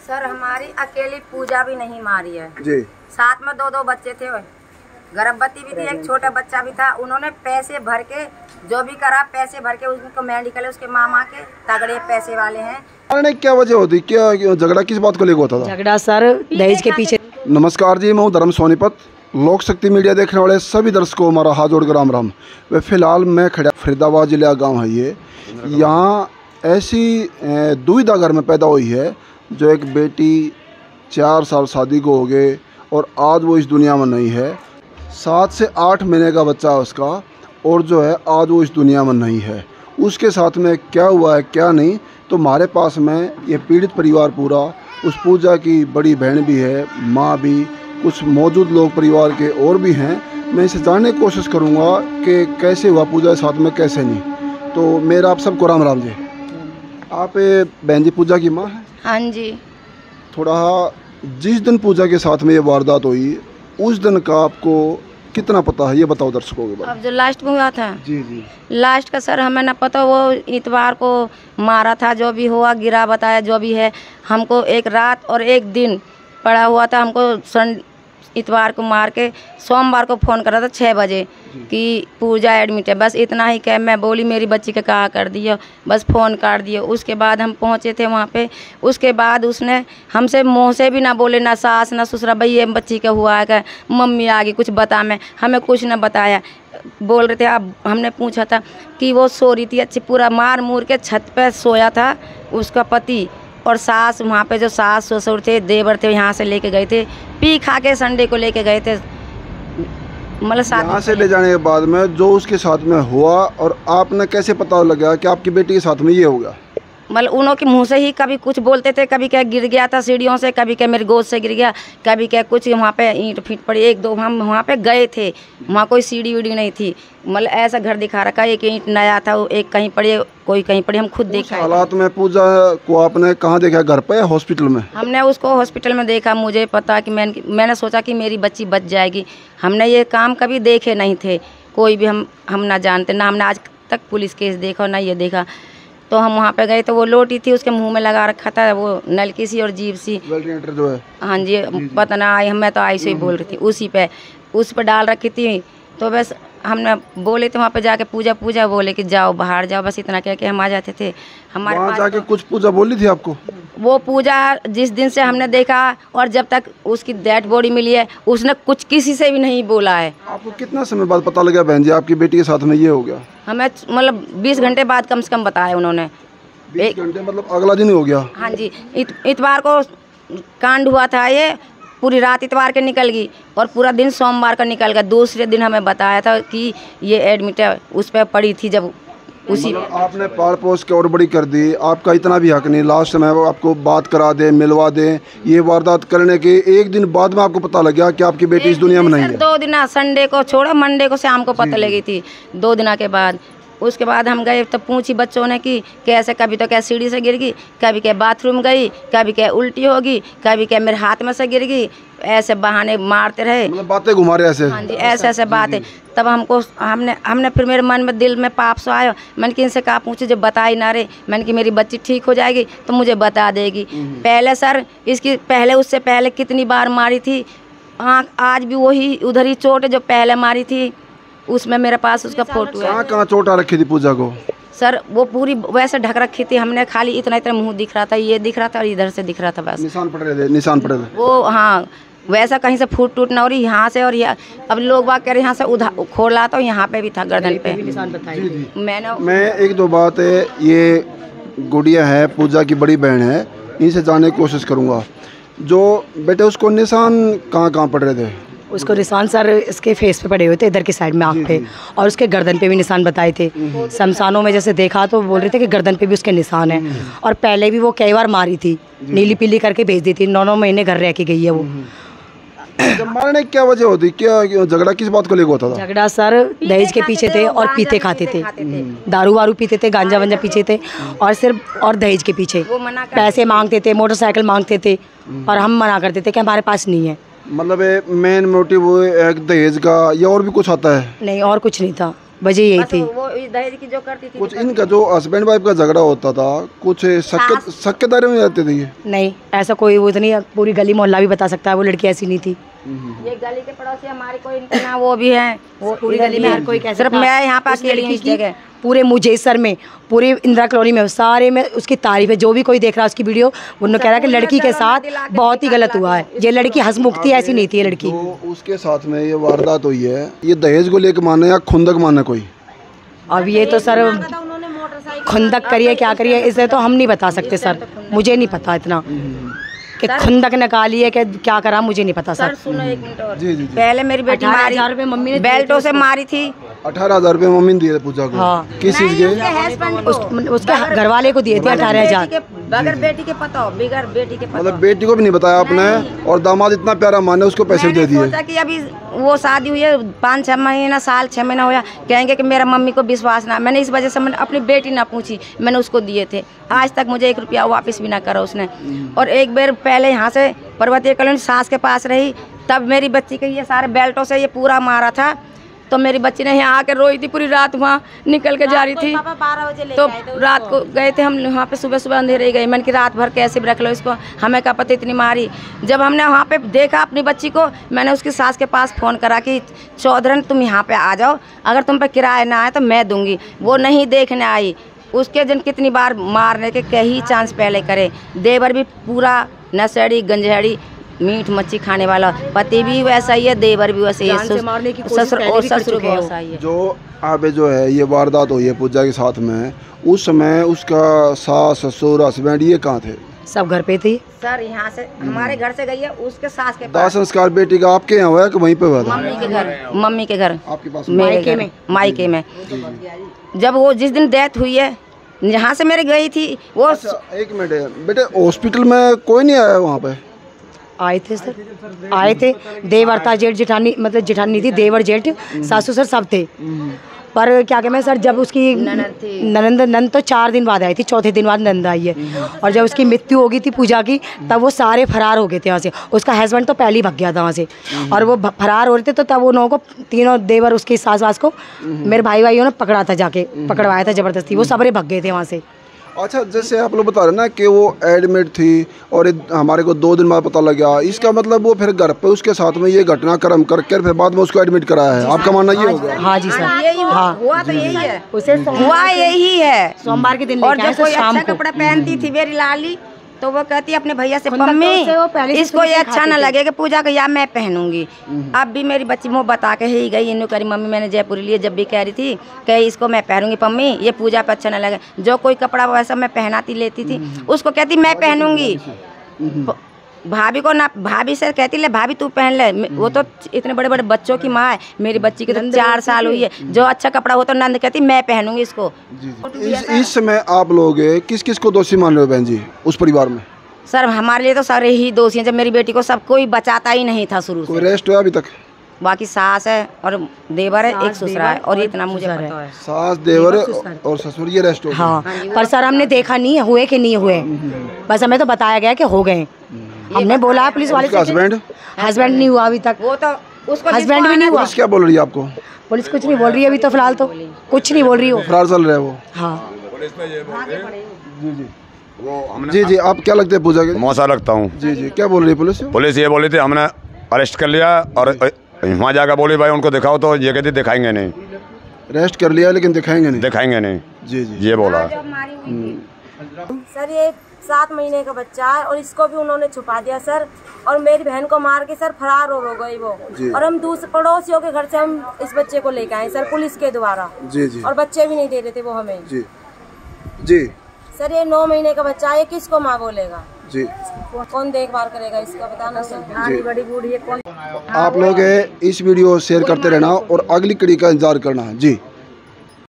Sir हमारी अकेली पूजा भी नहीं मारी है जी। साथ में दो बच्चे थे, गर्भवती भी थी, एक छोटा बच्चा भी था। उन्होंने पैसे भर के जो भी करा, पैसे भर के उनको मेडिकल उसके मामा के तगड़े पैसे वाले हैं। क्या वजह होती, क्या झगड़ा किस बात को लेकर होता था? झगड़ा सर दहेज के पीछे। नमस्कार जी, मैं हूँ धर्म सोनीपत। लोक शक्ति मीडिया देखने वाले सभी दर्शकों को हमारा हाथ जोड़कर राम राम। वे फिलहाल मैं खड़ा फरीदाबाद जिला गांव है ये। यहाँ ऐसी दुविधा घर में पैदा हुई है, जो एक बेटी 4 साल शादी को हो गए और आज वो इस दुनिया में नहीं है। 7 से 8 महीने का बच्चा है उसका, और जो है आज वो इस दुनिया में नहीं है। उसके साथ में क्या हुआ है क्या नहीं, तो हमारे पास में ये पीड़ित परिवार पूरा, उस पूजा की बड़ी बहन भी है, माँ भी, कुछ मौजूद लोग परिवार के और भी हैं। मैं इसे जानने की कोशिश करूँगा कि कैसे हुआ पूजा के साथ में, कैसे नहीं। तो मेरा आप सबको राम राम जी। आप बहन जी पूजा की माँ हैं? हाँ जी। थोड़ा जिस दिन पूजा के साथ में ये वारदात हुई, उस दिन का आपको कितना पता है, ये बताओ दर्शकों के बारे में। अब जो लास्ट में हुआ था, जी जी, लास्ट का सर हमें ना पता, वो इतवार को मारा था, जो भी हुआ गिरा बताया जो भी है। हमको एक रात और एक दिन पड़ा हुआ था। हमको इतवार को मार के सोमवार को फ़ोन करा था 6 बजे कि पूजा एडमिट है। बस इतना ही कह, मैं बोली मेरी बच्ची का कहा कर दिया, बस फ़ोन काट दिया। उसके बाद हम पहुँचे थे वहाँ पे। उसके बाद उसने हमसे मुँह से भी ना बोले, ना सास ना ससुरा, भाई ये बच्ची का हुआ है क्या, मम्मी आ गई कुछ बता, मैं हमें कुछ ना बताया। बोल रहे थे आप, हमने पूछा था कि वो सो रही थी अच्छी, पूरा मार मूर के छत पर सोया था उसका पति, और सास वहाँ पे जो सास ससुर थे, देवर थे, यहाँ से लेके गए थे, पी खा के संडे को लेके गए थे। मतलब यहाँ से ले जाने के बाद में जो उसके साथ में हुआ, और आपने कैसे पता लगा कि आपकी बेटी के साथ में ये होगा? मतलब उन्हों के मुंह से ही कभी कुछ बोलते थे, कभी क्या गिर गया था सीढ़ियों से, कभी क्या मेरी गोद से गिर गया, कभी क्या कुछ वहाँ पे ईंट फीट पड़ी। 1-2 हम वहाँ पे गए थे, वहाँ कोई सीढ़ी वीढ़ी नहीं थी। मतलब ऐसा घर दिखा रखा, एक ईंट नया था, एक कहीं पड़ी, कोई कहीं पड़ी, हम खुद देखा। हालात में पूजा को आपने कहाँ देखा, घर पे या हॉस्पिटल में? हमने उसको हॉस्पिटल में देखा। मुझे पता कि मैंने सोचा कि मेरी बच्ची बच जाएगी। हमने ये काम कभी देखे नहीं थे, कोई भी हम ना जानते, ना हमने आज तक पुलिस केस देखा ना ये देखा। तो हम वहाँ पे गए तो वो लोटी थी, उसके मुंह में लगा रखा था वो नलकी सी और जीभ सी, वेंटिलेटर जो है। हाँ जी, पता ना आई, मैं तो आई से ही बोल रही थी, उस पे डाल रखी थी। तो बस हमने बोले थे वहाँ पे जाके पूजा बोले कि जाओ बाहर जाओ, बस इतना कह के हम आ जाते थे। हमारे पास जाके कुछ पूजा बोली थी आपको? वो पूजा जिस दिन से हमने देखा और जब तक उसकी डेड बॉडी मिली है, उसने कुछ किसी से भी नहीं बोला है। आपको कितना समय बाद पता लगा बहन जी आपकी बेटी के साथ में ये हो गया? हमें मतलब 20 घंटे बाद कम से कम बताया उन्होंने। 20 घंटे मतलब अगला दिन हो गया? हाँ जी, इतवार को कांड हुआ था, ये पूरी रात इतवार के निकल गई और पूरा दिन सोमवार का निकल गया। दूसरे दिन हमें बताया था कि ये एडमिट है, उस पर पड़ी थी जब उसी मतलब आपने पाल पोस के और बड़ी कर दी, आपका इतना भी हक नहीं लास्ट में आपको बात करा दे, मिलवा दे। ये वारदात करने के 1 दिन बाद में आपको पता लग गया कि आपकी बेटी इस दुनिया में नहीं है? 2 दिन, संडे को छोड़ो, मंडे को शाम को पता लगी थी, 2 दिन के बाद। उसके बाद हम गए तो पूछी बच्चों ने कि कैसे, कभी तो क्या सीढ़ी से गिर गई, कभी क्या बाथरूम गई, कभी क्या उल्टी होगी, कभी क्या मेरे हाथ में से गिर गई। ऐसे बहाने मारते रहे, मतलब बातें घुमा रहे ऐसे। हाँ जी, ऐसे बातें। तब हमने फिर मेरे मन में दिल में पाप सो आया। मैंने कि इनसे कहा पूछे, जब बता ही ना रहे, मैंने कि मेरी बच्ची ठीक हो जाएगी तो मुझे बता देगी। पहले सर इसकी उससे पहले कितनी बार मारी थी आँख, आज भी वही उधर ही चोट जो पहले मारी थी, उसमें मेरे पास उसका फोटो है। कहाँ चोट आ रखी थी पूजा को? सर वो पूरी वैसे ढक रखी थी, हमने खाली इतना मुंह दिख रहा था, ये दिख रहा था और इधर से दिख रहा था, बस निशान पड़ रहे थे वो। हाँ, वैसा कहीं से फूट टूट ना हो रही, यहाँ से और अब लोग बात कह रहे यहाँ से उधर खोला तो यहाँ पे भी था, गर्दन पे निशान बताया। मैं 1-2 बात है, ये गुड़िया है पूजा की बड़ी बहन है, इनसे जानने की कोशिश करूँगा। जो बेटे उसको निशान कहाँ पड़ रहे थे? उसको निशान सर इसके फेस पे पड़े हुए थे, इधर की साइड में आँख पे, और उसके गर्दन पे भी निशान बताए थे। शमशानों में जैसे देखा तो बोल रहे थे कि गर्दन पे भी उसके निशान है, और पहले भी वो कई बार मारी थी, नीली पीली करके भेज दी थी। 9 महीने घर रह के गई है वो। जब मारने की क्या वजह होती, क्या झगड़ा किस बात को लेकर होता था? झगड़ा सर दहेज के पीछे थे और पीते खाते थे, दारू वारू पीते थे, गांजा वंजा पीछे थे, और सिर्फ और दहेज के पीछे पैसे मांगते थे, मोटरसाइकिल मांगते थे, और हम मना करते थे कि हमारे पास नहीं है। मतलब मेन मोटिव वो एक दहेज का, या और भी कुछ आता है? नहीं, और कुछ नहीं था। वजह यही बस थी। वो दहेज की जो करती थी। कुछ इनका जो हस्बैंड वाइफ का झगड़ा होता था, कुछ शक के दायरे में रहते थे ये? नहीं, ऐसा कोई वो तो नहीं, पूरी गली मोहल्ला भी बता सकता है वो लड़की ऐसी नहीं थी। ये गली के पड़ोसी हमारी कोई इनके ना वो भी है, वो पूरी गली में हर कोई कह सिर्फ सकता है। मैं यहाँ पे उस अकेली हूँ लड़की इस की जगह। पूरे मुजेसर में, पूरी इंदिरा कॉलोनी में, सारे में उसकी तारीफ है। जो भी कोई देख रहा है उसकी वीडियो, उन्होंने कह रहा है कि लड़की के साथ बहुत ही गलत हुआ है। ये लड़की हंसमुखती ऐसी नहीं थी ये लड़की। तो उसके साथ में ये वारदात हुई है, ये दहेज को लेकर माने या खुंदक माने कोई? अब ये तो सर खुंदक करिए क्या करिए इसे तो हम नहीं बता सकते सर, मुझे नहीं पता इतना कि खुंदक निकाली है कि क्या करा, मुझे नहीं पता सर। सुनो एक मिनट और। जी। पहले मेरी बेटी 18,000 रुपए मम्मी ने बेल्टों से मारी थी। 18,000 रुपये मम्मी ने दिए पूजा को? हाँ। किस चीज के? उसके घर वाले को दिए थे 18,000। बगैर बेटी के पता हो, बगैर बेटी के पता। मतलब बेटी को भी नहीं बताया आपने, और दामाद इतना प्यारा माने उसको पैसे दे दिए? सोचा कि अभी वो शादी हुई है 5-6 महीना, साल 6 महीना हुआ, कहेंगे कि मेरा मम्मी को विश्वास ना। मैंने इस वजह से मैंने अपनी बेटी ना पूछी, मैंने उसको दिए थे। आज तक मुझे 1 रुपया वापस भी ना करा उसने। और एक बार पहले यहाँ से पर्वतीय कॉलोनी सास के पास रही, तब मेरी बच्ची के ये सारे बेल्टों से ये पूरा मारा था। तो मेरी बच्ची ने यहाँ आकर रोई थी पूरी रात, वहाँ निकल के जा रही थी। तो रात को गए थे हम वहाँ पे, सुबह सुबह अंधेरे ही गए। मैंने कि रात भर कैसे भी रख लो इसको, हमें क्या पता इतनी मारी। जब हमने वहाँ पे देखा अपनी बच्ची को, मैंने उसकी सास के पास फ़ोन करा कि चौधरन तुम यहाँ पे आ जाओ, अगर तुम पे किराया ना आए तो मैं दूँगी। वो नहीं देखने आई। उसके दिन कितनी बार मारने के कई चांस पहले करे। देवर भी पूरा नशेड़ी गंजेड़ी, मीट मच्छी खाने वाला, पति भी वैसा ही है, देवर भी वैसे ही है, ससुर और ससुर भी वैसा ही है। जो आबे जो है ये वारदात हुई है पूजा के साथ में, उस समय उसका सास ससुर हस्बैंड ये कहाँ थे? सब घर पे थी सर। यहाँ से हमारे घर से गई है, उसके सास के दाह पास। संस्कार बेटी का आपके यहाँ हुआ है कि वहीं पे हुआ था? मम्मी के घर, मम्मी के घर, आपके पास? मायके में, मायके में। जब वो जिस दिन डेथ हुई है, यहाँ से मेरी गई थी वो। अच्छा, एक मिनट बेटे, हॉस्पिटल में कोई नहीं आया वहाँ पे? आए थे सर, आए थे। देवर था, जेठ जेठानी, मतलब जेठानी थी, देवर जेठ सासू सर सब थे। पर क्या कहते हैं सर, जब उसकी ननद तो 4 दिन बाद आई थी, चौथे दिन बाद नंद आई है। और जब उसकी मृत्यु हो गई थी पूजा की, तब वो सारे फरार हो गए थे वहाँ से। उसका हस्बैंड तो पहले ही भाग गया था वहाँ से, और वो फरार हो रहे थे। तो तब उन लोगों को, तीनों देवर उसकी सास वास को मेरे भाइयों ने पकड़ा था, जाके पकड़वाया था ज़बरदस्ती। वो सबरे भाग गए थे वहाँ से। अच्छा, जैसे आप लोग बता रहे ना कि वो एडमिट थी और हमारे को 2 दिन बाद पता लगा, इसका मतलब वो फिर घर पे उसके साथ में ये घटनाक्रम करके फिर बाद में उसको एडमिट कराया है, आपका मानना ये हो गया? हाँ जी सर, हाँ हुआ तो यही है, उसे हुआ यही है। सोमवार के दिन और लेके आए जो कोई शाम अच्छा को। कपड़ा पहनती थी मेरी लाली, तो वो कहती है अपने भैया से, खुंदक तो मम्मी उससे वो पहले से इसको ये शुरू से अच्छा खाते ना थे। लगे कि पूजा का या मैं पहनूंगी। अब भी मेरी बच्ची मुँह बता के ही गई, इन्हों करी मम्मी मैंने जयपुरी लिए, जब भी कह रही थी कही इसको मैं पहनूंगी मम्मी, ये पूजा पे अच्छा ना लगे। जो कोई कपड़ा वैसा मैं पहनाती लेती थी, उसको कहती मैं पहनूंगी। भाभी को ना, भाभी से कहती ले भाभी तू पहन ले। वो तो इतने बड़े बड़े बच्चों की माँ है, मेरी बच्ची की तो 4 साल हुई है। जो अच्छा कपड़ा हो तो नंद कहती मैं पहनूंगी इसको। इस समय आप लोग किस किस को दोषी मान रहे हो बहन जी उस परिवार में? सर हमारे लिए तो सारे ही दोषी हैं। जब मेरी बेटी को सब कोई बचाता ही नहीं था शुरू कोई से। अरेस्ट हुआ अभी तक? बाकी सास है और देवर है, एक ससुरा है, और इतना मुझे पता है। सास, देवर और ससुर ये अरेस्ट हो गए? हाँ, पर सर हमने देखा नहीं हुए कि नहीं हुए, बस हमें तो बताया गया कि हो गए। हमने बोला है पुलिस वाले से। हस्बैंड नहीं हुआ अभी तक, वो तो उसको हस्बैंड भी नहीं हुआ। पुलिस क्या बोल रही है आपको? पुलिस कुछ नहीं बोल रही है अभी तो, फिलहाल तो कुछ नहीं बोल रही हो। फरार चल रहा है वो? हाँ जी जी, आप क्या लगते हैं पूजा के? मौसा लगता हूँ। जी जी, क्या बोल रही है पुलिस? पुलिस ये बोली थी हमने अरेस्ट कर लिया, और वहाँ जाकर बोली भाई उनको दिखाओ, तो ये कहती दिखाएंगे नहीं। अरेस्ट कर लिया लेकिन दिखाएंगे नहीं? दिखाएंगे नहीं, जी जी, ये बोला। सर ये 7 महीने का बच्चा है, और इसको भी उन्होंने छुपा दिया सर, और मेरी बहन को मार के सर फरार हो गई वो। और हम दूसरे पड़ोसियों के घर से हम इस बच्चे को लेके आए सर, पुलिस के द्वारा। जी जी, और बच्चे भी नहीं दे रहे थे वो हमें। जी जी सर ये 9 महीने का बच्चा है, किसको माँ बोलेगा? जी, कौन देखभाल करेगा इसका, बताना सर। जी। बड़ी बूढ़ी है कौन। आप लोग इस वीडियो शेयर करते रहना और अगली कड़ी का इंतजार करना है जी।